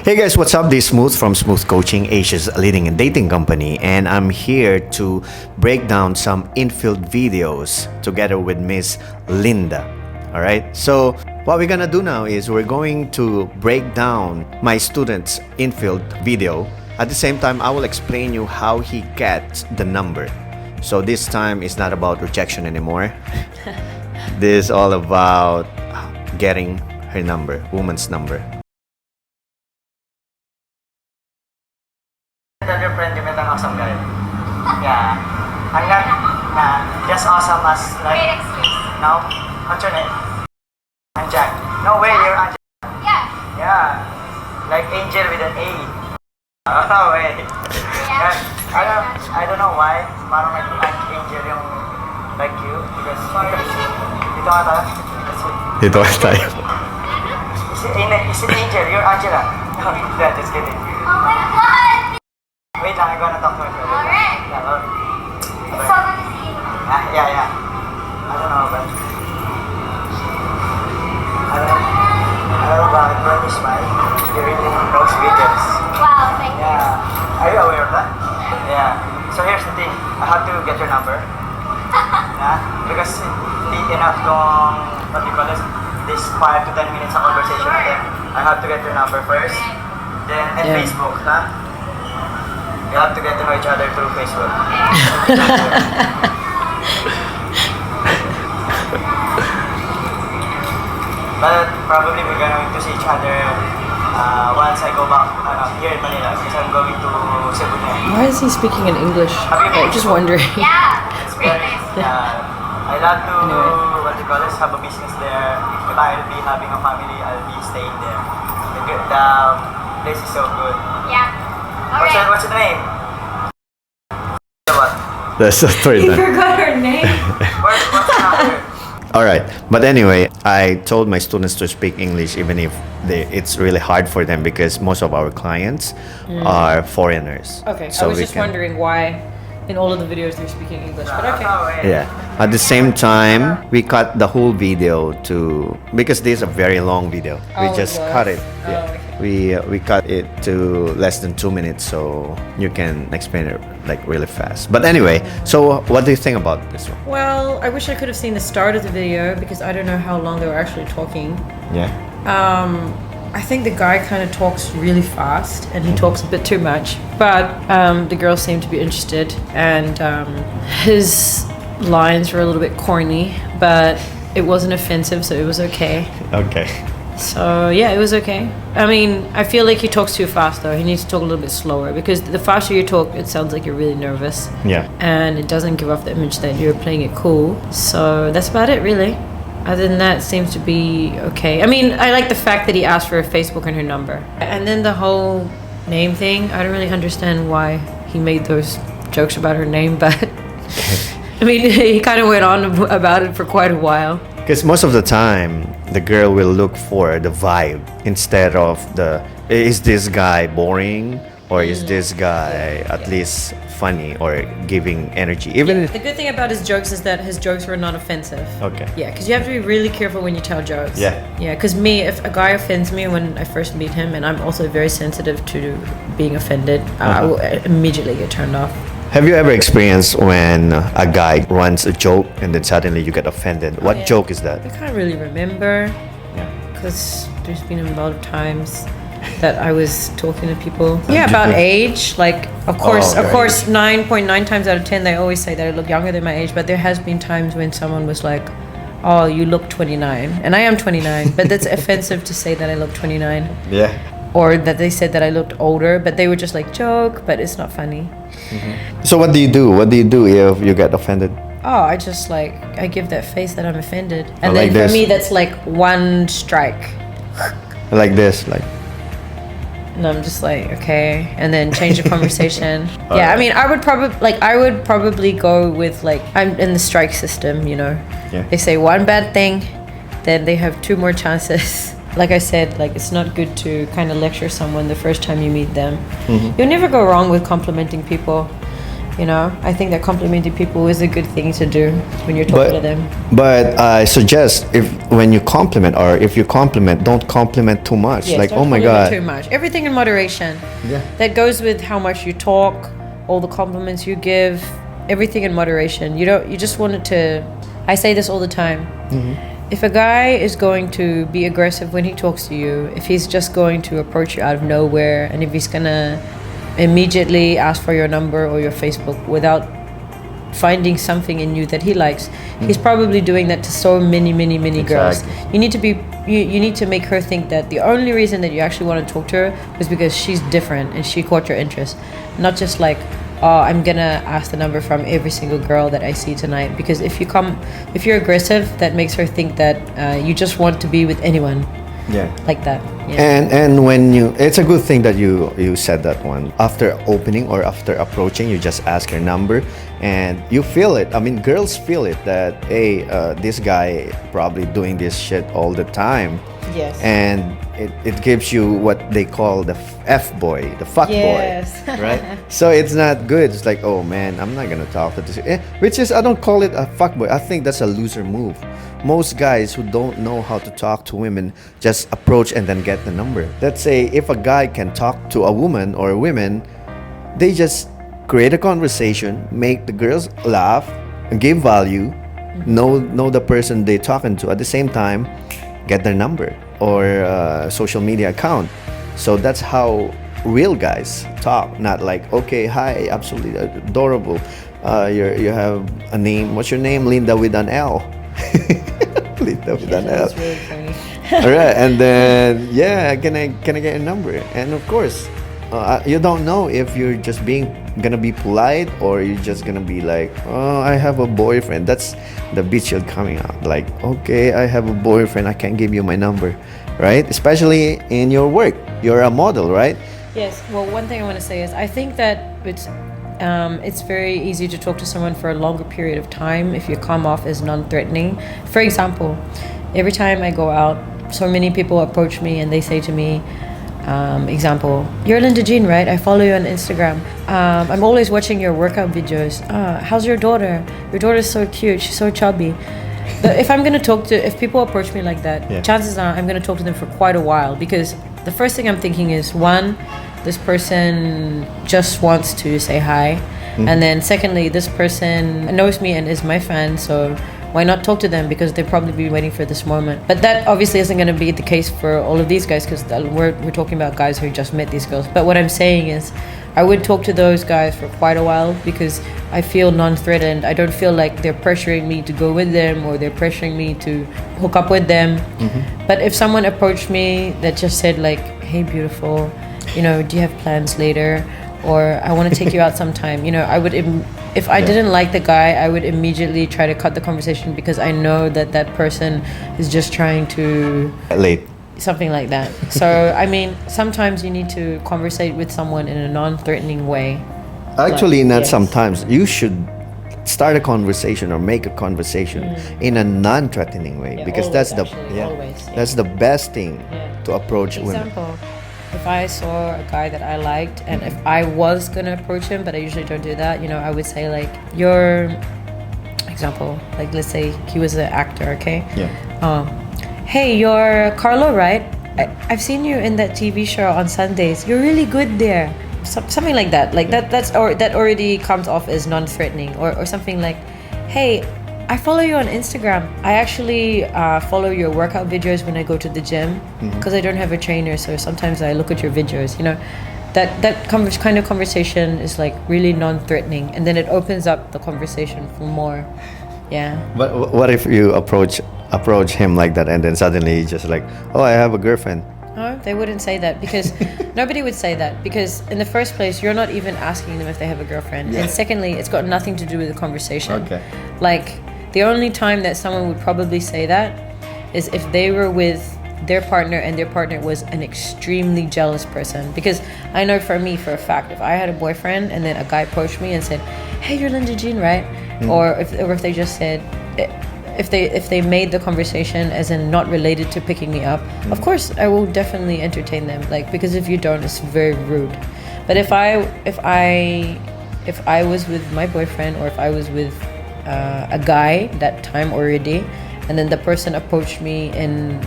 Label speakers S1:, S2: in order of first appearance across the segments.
S1: Hey guys, what's up? This is Smooth from Smooth Coaching, Asia's leading dating company, and I'm here to break down some infield videos together with Miss Linda. Alright, so what we're gonna do now is we're going to break down my student's infield video. At the same time, I will explain you how he gets the number. So this time it's not about rejection anymore. This is all about getting her number, woman's number.
S2: Tell your friend you met an awesome guy. Yeah. I'm not just awesome as like.
S3: Great excuse.
S2: No? What's your name? I'm Jack. No way, you're Angel.
S3: Yeah.
S2: Yeah. Like angel with an A. Oh, wait.
S3: Yeah.
S2: I don't know why. Parang like angel yung like you. Because dito nga tayo.
S1: Dito ka tayo.
S2: Is it Angel? You're Angela. No, yeah, just kidding.
S3: Oh my God.
S2: Wait lang, I'm gonna talk to her.
S3: Alright.
S2: Yeah,
S3: It's so good to see you.
S2: yeah. I don't know, but I don't know bakit, but you smile. You really knows videos.
S3: Wow, thank you.
S2: Yeah. Are you aware of that? Yeah. So here's the thing. I have to get your number. Yeah. Because hindi enough tong, what do you call this 5 to 10 minutes of conversation with them. I have to get your number first. Then, and
S4: Yeah.
S2: Facebook, huh? You have to get to know each other through Facebook. But probably we're going to see each other once I go back here in Manila because I'm going to Cebu next.
S4: Why is he speaking in English?
S2: Have you been?
S4: Just wondering.
S3: Yeah, it's really nice.
S2: I love to,
S4: Anyway.
S2: what do you call this, have a business there. If I'll be having a family, I'll be staying there. The place is so good.
S3: Yeah. Alright.
S2: What's your name? What?
S1: That's the third
S4: He
S1: time.
S4: forgot her name.
S2: What's your number?
S1: Alright, but anyway, I told my students to speak English even if it's really hard for them because most of our clients are foreigners.
S4: Okay,
S1: So
S4: I was
S1: we
S4: just
S1: can-
S4: wondering why in all of the videos they're speaking English, but okay.
S1: Yeah. At the same time, we cut the whole video to because this is a very long video. We
S4: Oh, it
S1: just
S4: was?
S1: cut it.
S4: Oh,
S1: Yeah.
S4: okay.
S1: We cut it to less than 2 minutes, so you can explain it like really fast. But anyway, so what do you think about this one?
S4: Well, I wish I could have seen the start of the video because I don't know how long they were actually talking.
S1: Yeah.
S4: I think the guy kind of talks really fast and he talks a bit too much, but the girls seem to be interested and his lines were a little bit corny, but it wasn't offensive, so it was okay.
S1: Okay.
S4: So yeah, it was okay. I mean, I feel like he talks too fast though. He needs to talk a little bit slower because the faster you talk, it sounds like you're really nervous.
S1: Yeah.
S4: And it doesn't give off the image that you're playing it cool. So that's about it really. Other than that, it seems to be okay. I mean, I like the fact that he asked for her Facebook and her number. And then the whole name thing, I don't really understand why he made those jokes about her name, but I mean, he kind of went on about it for quite a while.
S1: Because most of the time, the girl will look for the vibe instead of is this guy boring or is this guy at least funny or giving energy? Even
S4: The good thing about his jokes is that his jokes were not offensive.
S1: Okay.
S4: Yeah, because you have to be really careful when you tell jokes.
S1: Yeah.
S4: Yeah, because if a guy offends me when I first meet him, and I'm also very sensitive to being offended, I will immediately get turned off.
S1: Have you ever experienced when a guy runs a joke and then suddenly you get offended? What
S4: Yeah.
S1: joke is that?
S4: I can't really remember
S1: Yeah.
S4: because there's been a lot of times that I was talking to people. Yeah, about age. Like, of course,
S1: okay.
S4: 9.9 times out of 10, they always say that I look younger than my age. But there has been times when someone was like, "Oh, you look 29," and I am 29. But that's offensive to say that I look 29,
S1: Yeah.
S4: or that they said that I looked older. But they would just like joke, but it's not funny.
S1: So what do you do? What do you do if you get offended?
S4: Oh, I give that face that I'm offended, and
S1: Oh,
S4: then
S1: like
S4: for
S1: this?
S4: me that's like one strike.
S1: Like this, like
S4: And I'm just like, okay, and then change the conversation. Yeah, I mean, I would probably go with like, I'm in the strike system, you know.
S1: Yeah.
S4: They say one bad thing, then they have 2 more chances. Like I said, like it's not good to kind of lecture someone the first time you meet them. You'll never go wrong with complimenting people. You know, I think that complimenting people is a good thing to do when you're talking to them.
S1: But I suggest if when you compliment or if you compliment, don't compliment too much.
S4: Yes,
S1: like,
S4: don't
S1: oh my
S4: compliment
S1: god.
S4: too much. Everything in moderation.
S1: Yeah.
S4: That goes with how much you talk, all the compliments you give, everything in moderation. You just want it to. I say this all the time. If a guy is going to be aggressive when he talks to you, if he's just going to approach you out of nowhere, and if he's gonna immediately ask for your number or your Facebook without finding something in you that he likes, he's probably doing that to so many girls.
S1: Exactly.
S4: You need to be you need to make her think that the only reason that you actually want to talk to her is because she's different and she caught your interest, not just like, oh, I'm gonna ask the number from every single girl that I see tonight. Because if you're aggressive, that makes her think that you just want to be with anyone
S1: Yeah.
S4: like that. Yeah.
S1: And when it's a good thing that you said that one. After opening or after approaching, you just ask her number, and you feel it. I mean, girls feel it that, hey, this guy probably doing this shit all the time.
S4: Yes.
S1: And it gives you what they call the F boy, the fuck
S4: Yes.
S1: boy, right? So it's not good. It's like, oh man, I'm not gonna talk to this. Which is, I don't call it a fuck boy. I think that's a loser move. Most guys who don't know how to talk to women just approach and then get the number. Let's say if a guy can talk to a woman or women, they just create a conversation, make the girls laugh, give value, know the person they're talking to. At the same time, get their number or social media account. So that's how real guys talk. Not like, okay, hi, absolutely adorable. You have a name. What's your name? Linda with an L. Linda with an L.
S4: That's really funny.
S1: All right, and then yeah, can I get a number? And of course, you don't know if you're just gonna be polite or you're just gonna be like, oh, I have a boyfriend. That's the bitch coming out. Like, okay, I have a boyfriend. I can't give you my number, right? Especially in your work, you're a model, right?
S4: Yes. Well, one thing I want to say is I think that it's very easy to talk to someone for a longer period of time if you come off as non-threatening. For example, every time I go out, so many people approach me and they say to me, example, you're Linda Jean, right? I follow you on Instagram. I'm always watching your workout videos. How's your daughter? Your daughter's so cute. She's so chubby. If people approach me like that,
S1: Yeah.
S4: chances are I'm going to talk to them for quite a while, because the first thing I'm thinking is, one, this person just wants to say hi. And then secondly, this person knows me and is my fan, so why not talk to them, because they'll probably be waiting for this moment. But that obviously isn't going to be the case for all of these guys, because we're talking about guys who just met these girls. But what I'm saying is I would talk to those guys for quite a while because I feel non-threatened. I don't feel like they're pressuring me to go with them or they're pressuring me to hook up with them. But if someone approached me that just said like, hey beautiful, do you have plans later, or I want to take you out sometime, I would if I didn't like the guy, I would immediately try to cut the conversation, because I know that person is just trying to
S1: Late.
S4: something like that. So I mean, sometimes you need to conversate with someone in a non-threatening way.
S1: Actually, not
S4: yes.
S1: sometimes. You should start a conversation or make a conversation in a non-threatening way,
S4: Yeah,
S1: because
S4: always,
S1: that's
S4: actually, always, yeah.
S1: that's the best thing
S4: Yeah.
S1: to approach women.
S4: Example, if I saw a guy that I liked, and if I was gonna approach him, but I usually don't do that, I would say like, example, like let's say he was an actor, okay?
S1: Yeah.
S4: Hey, you're Carlo, right? I've seen you in that TV show on Sundays. You're really good there. Something like that. Like that already comes off as non-threatening, or something like, hey, I follow you on Instagram. I actually follow your workout videos when I go to the gym, because I don't have a trainer, so sometimes I look at your videos. That kind of conversation is like really non-threatening, and then it opens up the conversation for more. Yeah.
S1: But what if you approach him like that, and then suddenly he's just like, oh, I have a girlfriend?
S4: No, they wouldn't say that, because nobody would say that, because in the first place, you're not even asking them if they have a girlfriend.
S1: Yeah.
S4: And secondly, it's got nothing to do with the conversation.
S1: Okay.
S4: Like, the only time that someone would probably say that is if they were with their partner and their partner was an extremely jealous person. Because I know for me, for a fact, if I had a boyfriend and then a guy approached me and said, hey, you're Linda Jean, right? Or if they just said, if they made the conversation as in not related to picking me up, of course I will definitely entertain them. Like, because if you don't, it's very rude. But if I if I was with my boyfriend or if I was with a guy that time already, and then the person approached me in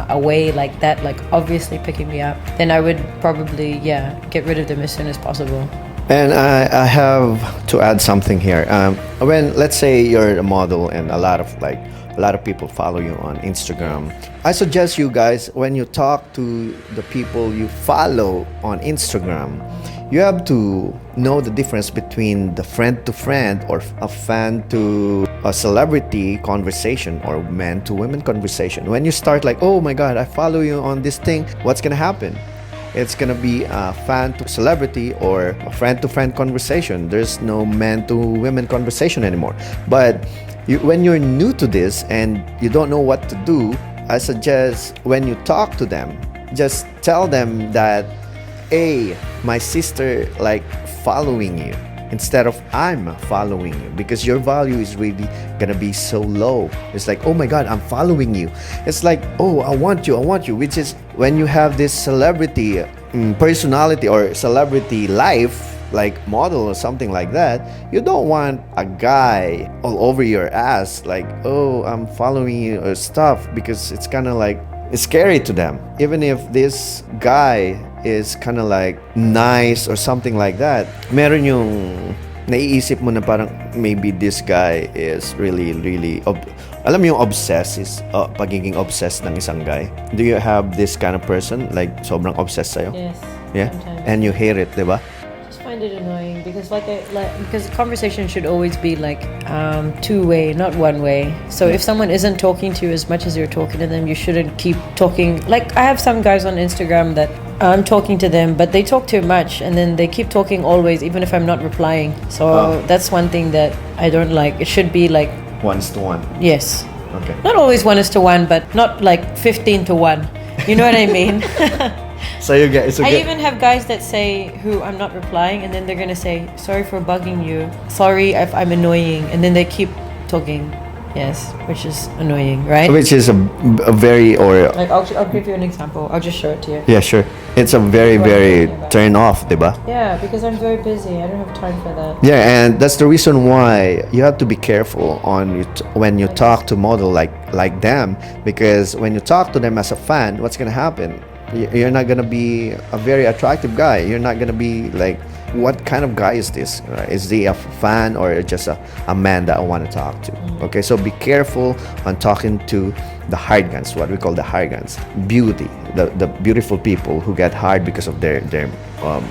S4: a way like that, like obviously picking me up, then I would probably get rid of them as soon as possible.
S1: And I have to add something here. When let's say you're a model and a lot of people follow you on Instagram, I suggest you guys, when you talk to the people you follow on Instagram, you have to know the difference between the friend to friend or a fan to a celebrity conversation or man to women conversation. When you start like, oh my god, I follow you on this thing, what's gonna happen? It's gonna be a fan to celebrity or a friend to friend conversation. There's no man to women conversation anymore. But when you're new to this and you don't know what to do, I suggest when you talk to them, just tell them that, hey, my sister like following you instead of I'm following you, because your value is really gonna be so low. It's like, oh my god, I'm following you. It's like, oh, I want you, which is when you have this celebrity personality or celebrity life, like model or something like that, you don't want a guy all over your ass like, oh, I'm following you or stuff, because it's kind of like, it's scary to them. Even if this guy is kind of like nice or something like that, meron yung naiisip mo na parang maybe this guy is really alam mo yung obsessed is pagiging obsessed ng isang guy. Do you have this kind of person like sobrang obsessed sa'yo?
S4: Yes.
S1: Yeah.
S4: Sometimes.
S1: And you hate it, diba?
S4: Just find it annoying because because conversation should always be like two-way, not one way. So if someone isn't talking to you as much as you're talking to them, you shouldn't keep talking. Like I have some guys on Instagram that I'm talking to them, but they talk too much and then they keep talking always, even if I'm not replying. So that's one thing that I don't like. It should be like
S1: 1:1.
S4: yes.
S1: Okay.
S4: Not always 1:1, but not like 15:1. You know what I mean?
S1: So you get. So
S4: I even have guys that say who I'm not replying, and then they're gonna say, sorry for bugging you. Sorry if I'm annoying. And then they keep talking. Yes, which is annoying, right?
S1: Which is a very, or
S4: Like I'll give you an example. I'll just show it to you.
S1: yeah, sure. It's a very turn off, diba?
S4: Yeah, because I'm very busy. I don't have time for that.
S1: Yeah, and that's the reason why you have to be careful on when you talk to model like them, because when you talk to them as a fan, what's gonna happen? You're not gonna be a very attractive guy. You're not gonna be like, what kind of guy is this? Right? Is he a fan or just a man that I want to talk to? Okay, so be careful on talking to the hired guns, what we call the hired guns. Beauty, the beautiful people who get hired because of their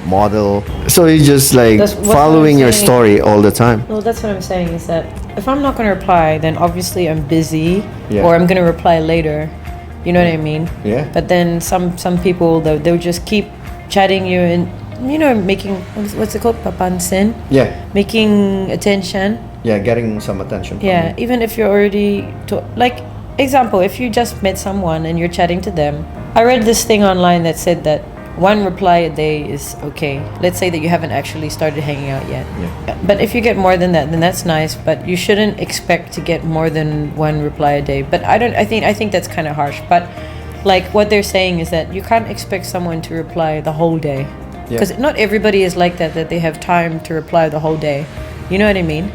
S1: model. So you just like
S4: That's what
S1: following
S4: I'm
S1: your
S4: saying.
S1: story all the time.
S4: Well, that's what I'm saying is that if I'm not gonna reply, then obviously I'm busy,
S1: Yeah.
S4: or I'm gonna reply later. You know what I mean?
S1: Yeah.
S4: But then some people they'll just keep chatting you and making what's it called, papansin,
S1: Yeah,
S4: making attention.
S1: yeah, getting some attention. From
S4: Yeah,
S1: you.
S4: even if you're already like example, if you just met someone and you're chatting to them. I read this thing online that said that one reply a day is okay. Let's say that you haven't actually started hanging out yet.
S1: Yeah.
S4: But if you get more than that, then that's nice. But you shouldn't expect to get more than one reply a day. But I think that's kind of harsh. But like what they're saying is that you can't expect someone to reply the whole day, because not everybody is like that they have time to reply the whole day. You know what I mean?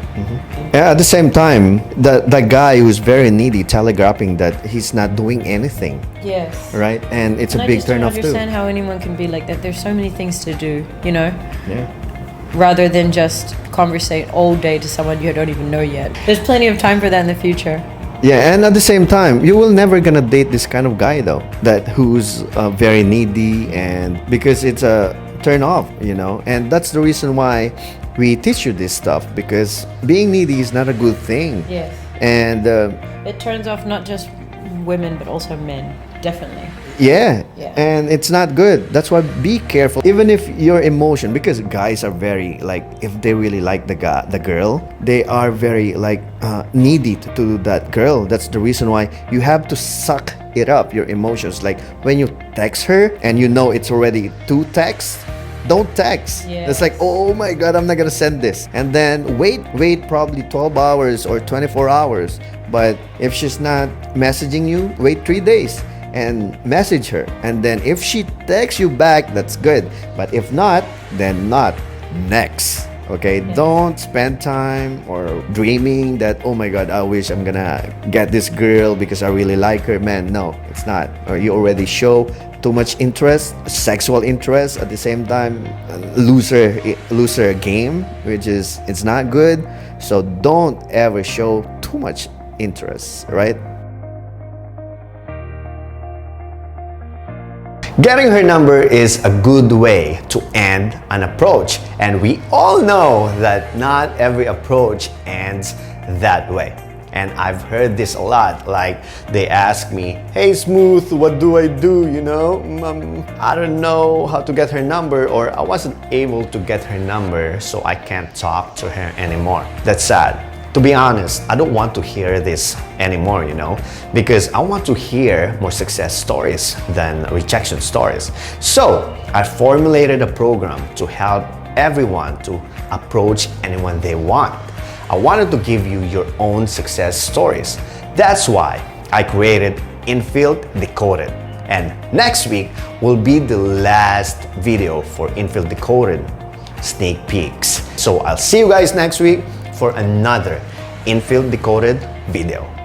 S1: Yeah, at the same time, the guy who's very needy telegraphing that he's not doing anything,
S4: Yes.
S1: right? And it's
S4: And
S1: a
S4: I
S1: big
S4: just don't
S1: turn off too.
S4: understand how anyone can be like that. There's so many things to do,
S1: Yeah.
S4: rather than just conversate all day to someone you don't even know yet. There's plenty of time for that in the future.
S1: Yeah, and at the same time, you will never gonna date this kind of guy though, that who's very needy, and because it's a turn off, and that's the reason why we teach you this stuff, because being needy is not a good thing.
S4: Yes.
S1: And
S4: It turns off not just women but also men. Definitely.
S1: yeah,
S4: Yeah.
S1: and it's not good. That's why be careful, even if your emotion, because guys are very like, if they really like the girl, they are very like needy to that girl. That's the reason why you have to suck it up, your emotions. Like when you text her and it's already 2 texts, don't text.
S4: Yes.
S1: It's like, oh my god, I'm not gonna send this, and then wait probably 12 hours or 24 hours. But if she's not messaging you, wait 3 days and message her, and then if she texts you back, that's good. But if not, then not. Next. Okay, don't spend time or dreaming that, oh my god, I wish I'm gonna get this girl because I really like her. Man, no, it's not. Or you already show too much interest, sexual interest, at the same time loser game, which is it's not good. So don't ever show too much interest, right? Getting her number is a good way to end an approach, and we all know that not every approach ends that way. And I've heard this a lot, like they ask me, hey Smooth, what do I do, you know? I don't know how to get her number, or I wasn't able to get her number, so I can't talk to her anymore. That's sad. To be honest, I don't want to hear this anymore, you know, because I want to hear more success stories than rejection stories. So I formulated a program to help everyone to approach anyone they want. I wanted to give you your own success stories. That's why I created INFIELD Decoded. And next week will be the last video for INFIELD Decoded sneak peeks. So I'll see you guys next week for another INFIELD Decoded video.